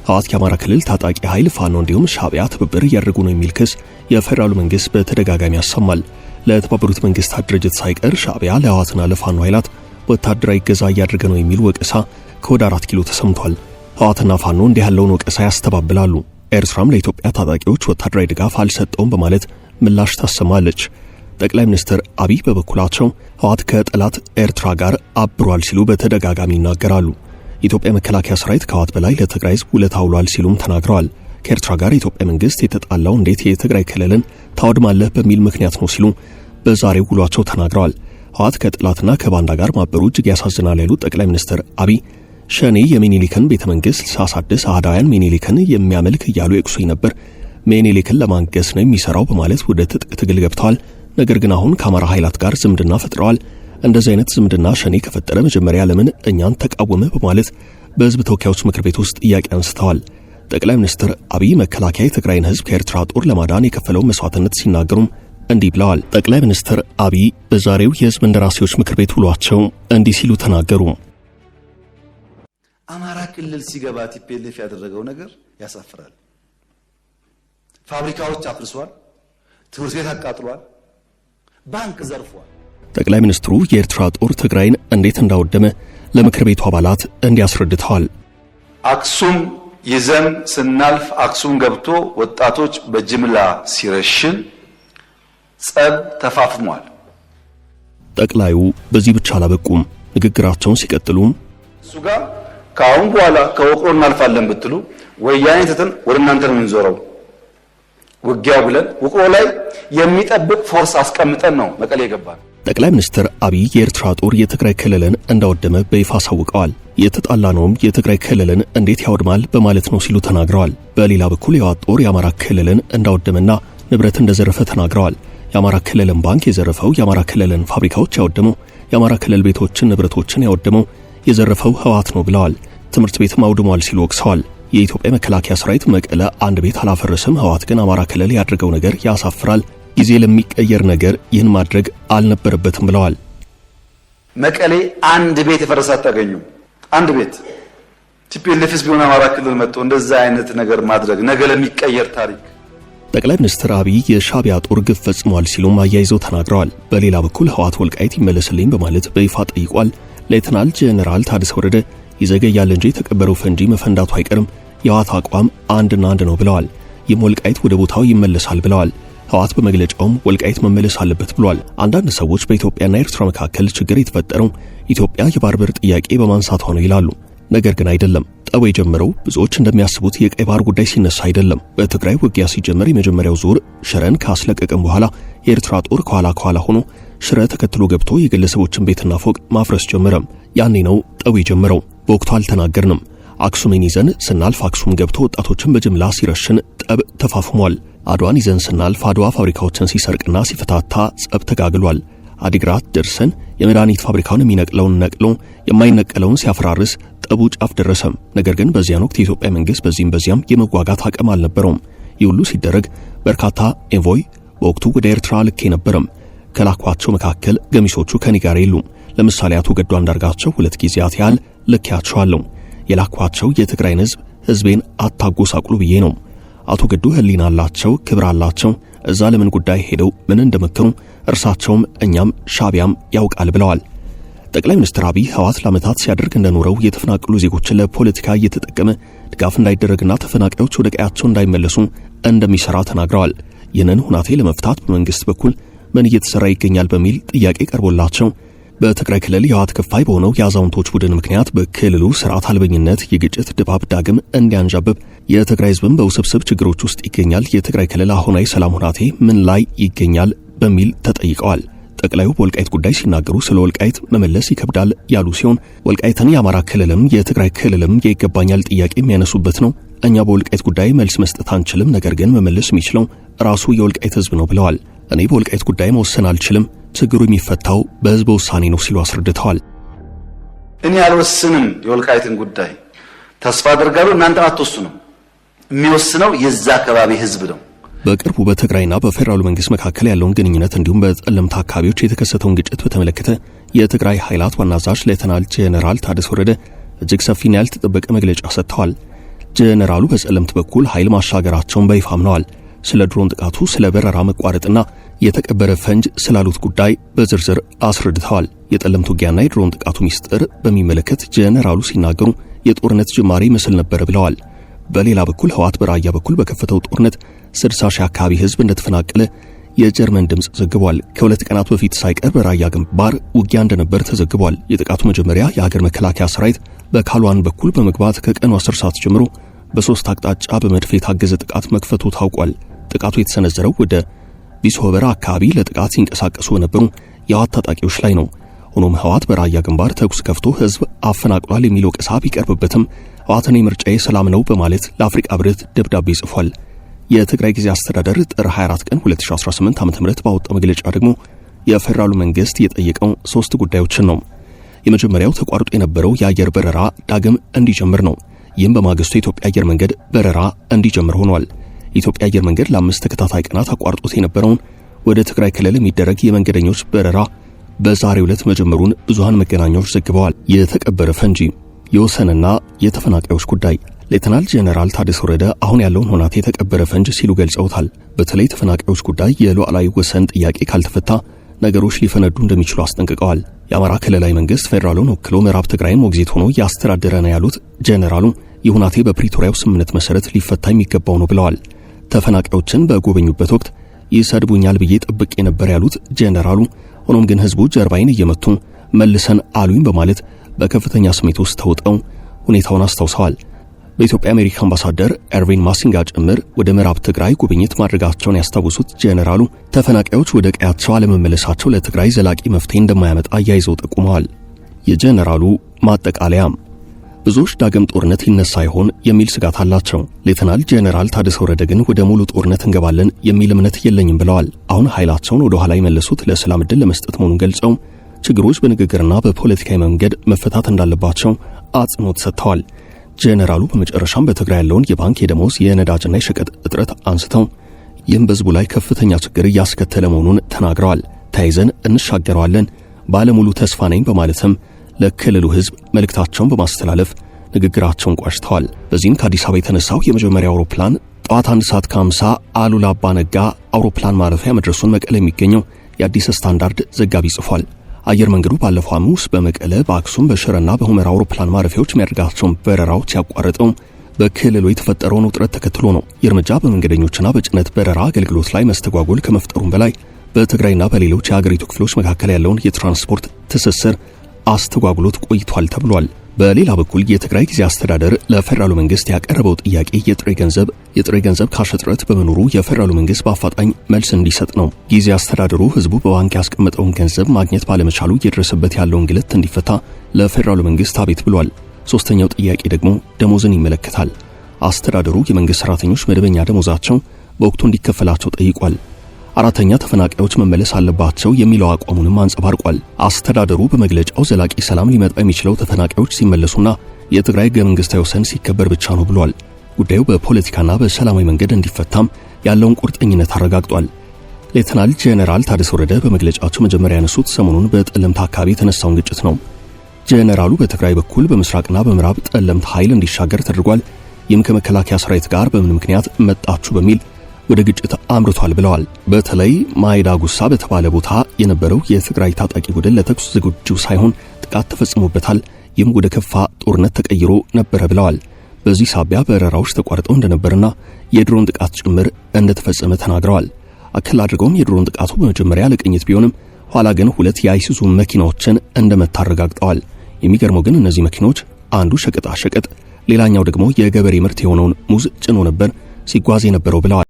ህወሓት የአማራ ክልል ታጣቂ ኃይል ፋኖ እንዲሁም ሻዕቢያ ትብብር ያደርጉ ነው የሚል ክስ የፌደራሉ መንግስት በተደጋጋሚ ያሰማል። ለተባበሩት መንግስታት ድርጅት ሳይቀር ሻዕቢያ ለህወሓትና ለፋኖ ኃይላት ወታደራዊ እገዛ እያደረገ ነው የሚል ወቀሳ ከወደ 4 ኪሎ ተሰምቷል። ህወሓትና ፋኖ እንዲህ ያለውን ወቀሳ ያስተባብላሉ። ኤርትራም ለኢትዮጵያ ታጣቂዎች ወታደራዊ ድጋፍ አልሰጠውም በማለት ምላሽ ታሰማለች። ጠቅላይ ሚኒስትር አብይ በበኩላቸው ህወሓት ከጠላት ኤርትራ ጋር አብሯል ሲሉ በተደጋጋሚ ይናገራሉ። የኢትዮጵያ መከላከያ ሰራዊት ከህወሓት በላይ ለትግራይ ህዝብ ውለታ ውሏል ሲሉም ተናግረዋል። ከኤርትራ ጋር የኢትዮጵያ መንግስት የተጣላው እንዴት የትግራይ ክልልን ታወድማለህ በሚል ምክንያት ነው ሲሉ በዛሬው ውሏቸው ተናግረዋል። ህወሓት ከጠላትና ከባንዳ ጋር ማበሩ እጅግ ያሳዝናል ያሉት ጠቅላይ ሚኒስትር አብይ ሸኔ የሚኒሊክን ቤተ መንግስት ሳሳድስ አህዳውያን ሚኒሊክን የሚያመልክ እያሉ ይቅሱኝ ነበር፣ ሚኒሊክን ለማንገስ ነው የሚሰራው በማለት ወደ ትጥቅ ትግል ገብተዋል። ነገር ግን አሁን ከአማራ ኃይላት ጋር ዝምድና ፈጥረዋል። እንደዚህ አይነት ዝምድና ሸኔ ከፈጠረ መጀመሪያ ለምን እኛን ተቃወመ በማለት በህዝብ ተወካዮች ምክር ቤት ውስጥ ጥያቄ አንስተዋል። ጠቅላይ ሚኒስትር አብይ መከላከያ የትግራይን ህዝብ ከኤርትራ ጦር ለማዳን የከፈለው መስዋዕትነት ሲናገሩም እንዲህ ብለዋል። ጠቅላይ ሚኒስትር አብይ በዛሬው የህዝብ እንደራሴዎች ምክር ቤት ውሏቸው እንዲህ ሲሉ ተናገሩ። አማራ ክልል ሲገባ ቲፒኤልኤፍ ያደረገው ነገር ያሳፍራል። ፋብሪካዎች አፍርሷል፣ ትምህርት ቤት አቃጥሏል፣ ባንክ ዘርፏል። ጠቅላይ ሚኒስትሩ የኤርትራ ጦር ትግራይን እንዴት እንዳወደመ ለምክር ቤቱ አባላት እንዲያስረድተዋል። አክሱም ይዘን ስናልፍ አክሱም ገብቶ ወጣቶች በጅምላ ሲረሽን ጸብ ተፋፍሟል። ጠቅላዩ በዚህ ብቻ አላበቁም። ንግግራቸውን ሲቀጥሉም እሱ ጋር ከአሁን በኋላ ከውቅሮ እናልፋለን ብትሉ ወያኔ ትተን ወደ እናንተ ነው የምንዞረው ውጊያው ብለን ውቅሮ ላይ የሚጠብቅ ፎርስ አስቀምጠን ነው መቀሌ የገባን። ጠቅላይ ሚኒስትር አብይ የኤርትራ ጦር የትግራይ ክልልን እንዳወደመ በይፋ አሳውቀዋል። የተጣላነውም የትግራይ ክልልን እንዴት ያወድማል በማለት ነው ሲሉ ተናግረዋል። በሌላ በኩል የህወሓት ጦር የአማራ ክልልን እንዳወደመና ንብረት እንደዘረፈ ተናግረዋል። የአማራ ክልልን ባንክ የዘረፈው፣ የአማራ ክልልን ፋብሪካዎች ያወደመው፣ የአማራ ክልል ቤቶችን ንብረቶችን ያወደመው የዘረፈው ህወሓት ነው ብለዋል። ትምህርት ቤትም አውድሟል ሲሉ ወቅሰዋል። የኢትዮጵያ መከላከያ ሰራዊት መቀለ አንድ ቤት አላፈረሰም፣ ህወሓት ግን አማራ ክልል ያደረገው ነገር ያሳፍራል፣ ጊዜ ለሚቀየር ነገር ይህን ማድረግ አልነበረበትም ብለዋል። መቀሌ አንድ ቤት የፈረሰ አታገኙም። አንድ ቤት ቲፒኤልኤፍስ ቢሆን አማራ ክልል መጥቶ እንደዛ አይነት ነገር ማድረግ ነገ ለሚቀየር ታሪክ። ጠቅላይ ሚኒስትር አብይ የሻዕቢያ ጦር ግፍ ፈጽሟል ሲሉም አያይዘው ተናግረዋል። በሌላ በኩል ህወሓት ወልቃይት ይመለስልኝ በማለት በይፋ ጠይቋል። ሌተናል ጄኔራል ታደሰ ወረደ ይዘገያል እንጂ የተቀበረው ፈንጂ መፈንዳቱ አይቀርም፣ የህወሓት አቋም አንድና አንድ ነው ብለዋል። ይህም ወልቃይት ወደ ቦታው ይመለሳል ብለዋል። ህወሓት በመግለጫውም ወልቃይት መመለስ አለበት ብሏል። አንዳንድ ሰዎች በኢትዮጵያና ኤርትራ መካከል ችግር የተፈጠረው ኢትዮጵያ የባህር በር ጥያቄ በማንሳቷ ነው ይላሉ። ነገር ግን አይደለም። ጠቡ የጀመረው ብዙዎች እንደሚያስቡት የቀይ ባህር ጉዳይ ሲነሳ አይደለም። በትግራይ ውጊያ ሲጀመር የመጀመሪያው ዙር ሽረን ካስለቀቀም በኋላ የኤርትራ ጦር ከኋላ ሆኖ ሽረ ተከትሎ ገብቶ የግለሰቦችን ቤትና ፎቅ ማፍረስ ጀመረም። ያኔ ነው ጠቡ የጀመረው። በወቅቱ አልተናገርንም። አክሱምን ይዘን ስናልፍ አክሱም ገብቶ ወጣቶችን በጅምላ ሲረሽን ጠብ ተፋፍሟል። አድዋን ይዘን ስናልፍ አድዋ ፋብሪካዎችን ሲሰርቅና ሲፈታታ ጸብ ተጋግሏል። አዲግራት ደርሰን የመድኃኒት ፋብሪካውን የሚነቅለውን ነቅሎ የማይነቀለውን ሲያፈራርስ ጠቡ ጫፍ ደረሰም። ነገር ግን በዚያን ወቅት የኢትዮጵያ መንግስት በዚህም በዚያም የመዋጋት አቅም አልነበረውም። ይህ ሁሉ ሲደረግ በርካታ ኤንቮይ በወቅቱ ወደ ኤርትራ ልኬ ነበረም። ከላኳቸው መካከል ገሚሶቹ ከኔ ጋር የሉም። ለምሳሌ አቶ ገዱ አንዳርጋቸው 2 ጊዜያት ያህል ልኬያቸዋለሁ። የላኳቸው የትግራይን ህዝቤን አታጎሳቁሉ ብዬ ነው። አቶ ገዱ ህሊና አላቸው፣ ክብር አላቸው። እዛ ለምን ጉዳይ ሄደው ምን እንደመከሩ እርሳቸውም እኛም ሻዕቢያም ያውቃል ብለዋል። ጠቅላይ ሚኒስትር አብይ ህወሓት ለዓመታት ሲያደርግ እንደኖረው የተፈናቀሉ ዜጎችን ለፖለቲካ እየተጠቀመ ድጋፍ እንዳይደረግና ተፈናቃዮች ወደ ቀያቸው እንዳይመለሱ እንደሚሰራ ተናግረዋል። ይህንን ሁናቴ ለመፍታት በመንግስት በኩል ምን እየተሰራ ይገኛል በሚል ጥያቄ ቀርቦላቸው በትግራይ ክልል የህወሓት ክፋይ በሆነው የአዛውንቶች ቡድን ምክንያት በክልሉ ስርዓት አልበኝነት የግጭት ድባብ ዳግም እንዲያንዣብብ የትግራይ ህዝብም በውስብስብ ችግሮች ውስጥ ይገኛል፣ የትግራይ ክልል አሁናዊ ሰላም ሁናቴ ምን ላይ ይገኛል በሚል ተጠይቀዋል። ጠቅላዩ በወልቃይት ጉዳይ ሲናገሩ ስለ ወልቃይት መመለስ ይከብዳል ያሉ ሲሆን ወልቃይትን የአማራ ክልልም የትግራይ ክልልም የይገባኛል ጥያቄ የሚያነሱበት ነው። እኛ በወልቃይት ጉዳይ መልስ መስጠት አንችልም፣ ነገር ግን መመለስ የሚችለው ራሱ የወልቃይት ህዝብ ነው ብለዋል። እኔ በወልቃይት ጉዳይ መወሰን አልችልም፣ ችግሩ የሚፈታው በህዝብ ውሳኔ ነው ሲሉ አስረድተዋል። እኔ አልወስንም የወልቃይትን ጉዳይ፣ ተስፋ አደርጋለሁ እናንተ አትወስኑም። የሚወስነው የዛ አካባቢ ህዝብ ነው። በቅርቡ በትግራይና በፌደራሉ መንግስት መካከል ያለውን ግንኙነት እንዲሁም በጠለምት አካባቢዎች የተከሰተውን ግጭት በተመለከተ የትግራይ ኃይላት ዋና አዛዥ ሌተናል ጄኔራል ታደሰ ወረደ እጅግ ሰፊና ያልተጠበቀ መግለጫ ሰጥተዋል። ጀነራሉ በጸለምት በኩል ኃይል ማሻገራቸውን በይፋ አምነዋል። ስለ ድሮን ጥቃቱ፣ ስለ በረራ መቋረጥና የተቀበረ ፈንጅ ስላሉት ጉዳይ በዝርዝር አስረድተዋል። የጠለምት ውጊያና የድሮን ጥቃቱ ሚስጥር በሚመለከት ጀነራሉ ሲናገሩ የጦርነት ጅማሬ ምስል ነበር ብለዋል። በሌላ በኩል ህወሓት በራያ በኩል በከፈተው ጦርነት 60 ሺህ አካባቢ ህዝብ እንደተፈናቀለ የጀርመን ድምጽ ዘግቧል። ከሁለት ቀናት በፊት ሳይቀር በራያ ግንባር ውጊያ እንደነበር ተዘግቧል። የጥቃቱ መጀመሪያ የሀገር መከላከያ ሰራዊት በካልዋን በኩል በመግባት ከቀኑ 10 ሰዓት ጀምሮ በሶስት አቅጣጫ በመድፍ የታገዘ ጥቃት መክፈቱ ታውቋል። ጥቃቱ የተሰነዘረው ወደ ቢሶበራ አካባቢ ለጥቃት ሲንቀሳቀሱ በነበሩ የህወሓት ታጣቂዎች ላይ ነው። ሆኖም ህወሓት በራያ ግንባር ተኩስ ከፍቶ ህዝብ አፈናቅሏል የሚለው ወቀሳ ቢቀርብበትም ህወሓትን ምርጫዬ ሰላም ነው በማለት ለአፍሪካ ህብረት ደብዳቤ ጽፏል። የትግራይ ጊዜ አስተዳደር ጥር 24 ቀን 2018 ዓ.ም ባወጣው መግለጫ ደግሞ የፌደራሉ መንግስት የጠየቀው 3 ጉዳዮችን ነው። የመጀመሪያው ተቋርጦ የነበረው የአየር በረራ ዳግም እንዲጀምር ነው። ይህም በማግስቱ የኢትዮጵያ አየር መንገድ በረራ እንዲጀምር ሆኗል። የኢትዮጵያ አየር መንገድ ለ5 ተከታታይ ቀናት አቋርጦት የነበረውን ወደ ትግራይ ክልል የሚደረግ የመንገደኞች በረራ በዛሬው ዕለት መጀመሩን ብዙሃን መገናኛዎች ዘግበዋል። የተቀበረ ፈንጂ፣ የወሰንና የተፈናቃዮች ጉዳይ ሌተናል ጄኔራል ታደሰ ወረደ አሁን ያለውን ሁኔታ የተቀበረ ፈንጅ ሲሉ ገልጸውታል። በተለይ ተፈናቃዮች ጉዳይ የሉዓላዊ ወሰን ጥያቄ ካልተፈታ ነገሮች ሊፈነዱ እንደሚችሉ አስጠንቅቀዋል። የአማራ ክልላዊ መንግስት ፌደራሉን ወክሎ ምዕራብ ትግራይን ሞግዚት ሆኖ ያስተዳደረ ነው ያሉት ጄኔራሉ ይህ ሁኔታ በፕሪቶሪያው ስምምነት መሰረት ሊፈታ የሚገባው ነው ብለዋል። ተፈናቃዮችን በጎበኙበት ወቅት ይሰድቡኛል ብዬ ጠብቄ ነበር ያሉት ጄኔራሉ ሆኖም ግን ህዝቡ ጀርባይን እየመቱ መልሰን አሉኝ በማለት በከፍተኛ ስሜት ውስጥ ተውጠው ሁኔታውን አስታውሰዋል። በኢትዮጵያ አሜሪካ አምባሳደር ኤርቪን ማሲንጋ ጭምር ወደ ምዕራብ ትግራይ ጉብኝት ማድረጋቸውን ያስታወሱት ጄኔራሉ ተፈናቃዮች ወደ ቀያቸው አለመመለሳቸው ለትግራይ ዘላቂ መፍትሄ እንደማያመጣ አያይዘው ጠቁመዋል። የጄኔራሉ ማጠቃለያም ብዙዎች ዳግም ጦርነት ይነሳ ይሆን የሚል ስጋት አላቸው። ሌተናል ጄኔራል ታደሰ ወረደ ግን ወደ ሙሉ ጦርነት እንገባለን የሚል እምነት የለኝም ብለዋል። አሁን ኃይላቸውን ወደ ኋላ የመለሱት ለሰላም ዕድል ለመስጠት መሆኑን ገልጸው ችግሮች በንግግርና በፖለቲካዊ መንገድ መፈታት እንዳለባቸው አጽንኦት ሰጥተዋል። ጄኔራሉ በመጨረሻም በትግራይ ያለውን የባንክ የደሞዝ የነዳጅና የሸቀጥ እጥረት አንስተው ይህም በህዝቡ ላይ ከፍተኛ ችግር እያስከተለ መሆኑን ተናግረዋል። ተያይዘን እንሻገረዋለን ባለሙሉ ተስፋ ነኝ በማለትም ለክልሉ ህዝብ መልእክታቸውን በማስተላለፍ ንግግራቸውን ቋጭተዋል። በዚህም ከአዲስ አበባ የተነሳው የመጀመሪያው አውሮፕላን ጠዋት 1 ሰዓት ከ50 አሉላ አባ ነጋ አውሮፕላን ማረፊያ መድረሱን መቀለ የሚገኘው የአዲስ ስታንዳርድ ዘጋቢ ጽፏል። አየር መንገዱ ባለፈው ሐሙስ በመቀለ፣ በአክሱም፣ በሽረና በሁመራ አውሮፕላን ማረፊያዎች የሚያደርጋቸውን በረራዎች ያቋረጠው በክልሉ የተፈጠረውን ውጥረት ተከትሎ ነው። የእርምጃ በመንገደኞችና በጭነት በረራ አገልግሎት ላይ መስተጓጎል ከመፍጠሩም በላይ በትግራይና በሌሎች የሀገሪቱ ክፍሎች መካከል ያለውን የትራንስፖርት ትስስር አስተጓጉሎት ቆይቷል ተብሏል። በሌላ በኩል የትግራይ ጊዜ አስተዳደር ለፌደራሉ መንግስት ያቀረበው ጥያቄ የጥሬ ገንዘብ ካሽ እጥረት በመኖሩ የፌደራሉ መንግስት በአፋጣኝ መልስ እንዲሰጥ ነው። ጊዜ አስተዳደሩ ህዝቡ በባንክ ያስቀመጠውን ገንዘብ ማግኘት ባለመቻሉ እየደረሰበት ያለውን ግልት እንዲፈታ ለፌደራሉ መንግስት አቤት ብሏል። ሶስተኛው ጥያቄ ደግሞ ደሞዝን ይመለከታል። አስተዳደሩ የመንግስት ሰራተኞች መደበኛ ደሞዛቸው በወቅቱ እንዲከፈላቸው ጠይቋል። አራተኛ ተፈናቃዮች መመለስ አለባቸው የሚለው አቋሙንም አንጸባርቋል። አስተዳደሩ በመግለጫው ዘላቂ ሰላም ሊመጣ የሚችለው ተፈናቃዮች ሲመለሱና የትግራይ ህገ መንግስታዊ ወሰን ሲከበር ብቻ ነው ብሏል። ጉዳዩ በፖለቲካና በሰላማዊ መንገድ እንዲፈታም ያለውን ቁርጠኝነት አረጋግጧል። ሌተናል ጄኔራል ታደሰ ወረደ በመግለጫቸው መጀመሪያ ያነሱት ሰሞኑን በጠለምት አካባቢ የተነሳውን ግጭት ነው። ጄኔራሉ በትግራይ በኩል በምስራቅና በምዕራብ ጠለምት ኃይል እንዲሻገር ተደርጓል። ይህም ከመከላከያ ሰራዊት ጋር በምን ምክንያት መጣችሁ በሚል ወደ ግጭት አምርቷል ብለዋል። በተለይ ማይዳ ጉሳ በተባለ ቦታ የነበረው የትግራይ ታጣቂ ቡድን ለተኩስ ዝግጁ ሳይሆን ጥቃት ተፈጽሞበታል። ይህም ወደ ከፋ ጦርነት ተቀይሮ ነበረ ብለዋል። በዚህ ሳቢያ በረራዎች ተቋርጠው እንደነበርና የድሮን ጥቃት ጭምር እንደተፈጸመ ተናግረዋል። አክል አድርገውም የድሮን ጥቃቱ በመጀመሪያ ለቅኝት ቢሆንም ኋላ ግን 2 የአይሱዙ መኪናዎችን እንደመታረጋግጠዋል። የሚገርመው ግን እነዚህ መኪኖች አንዱ ሸቀጣ ሸቀጥ፣ ሌላኛው ደግሞ የገበሬ ምርት የሆነውን ሙዝ ጭኖ ነበር ሲጓዝ የነበረው ብለዋል።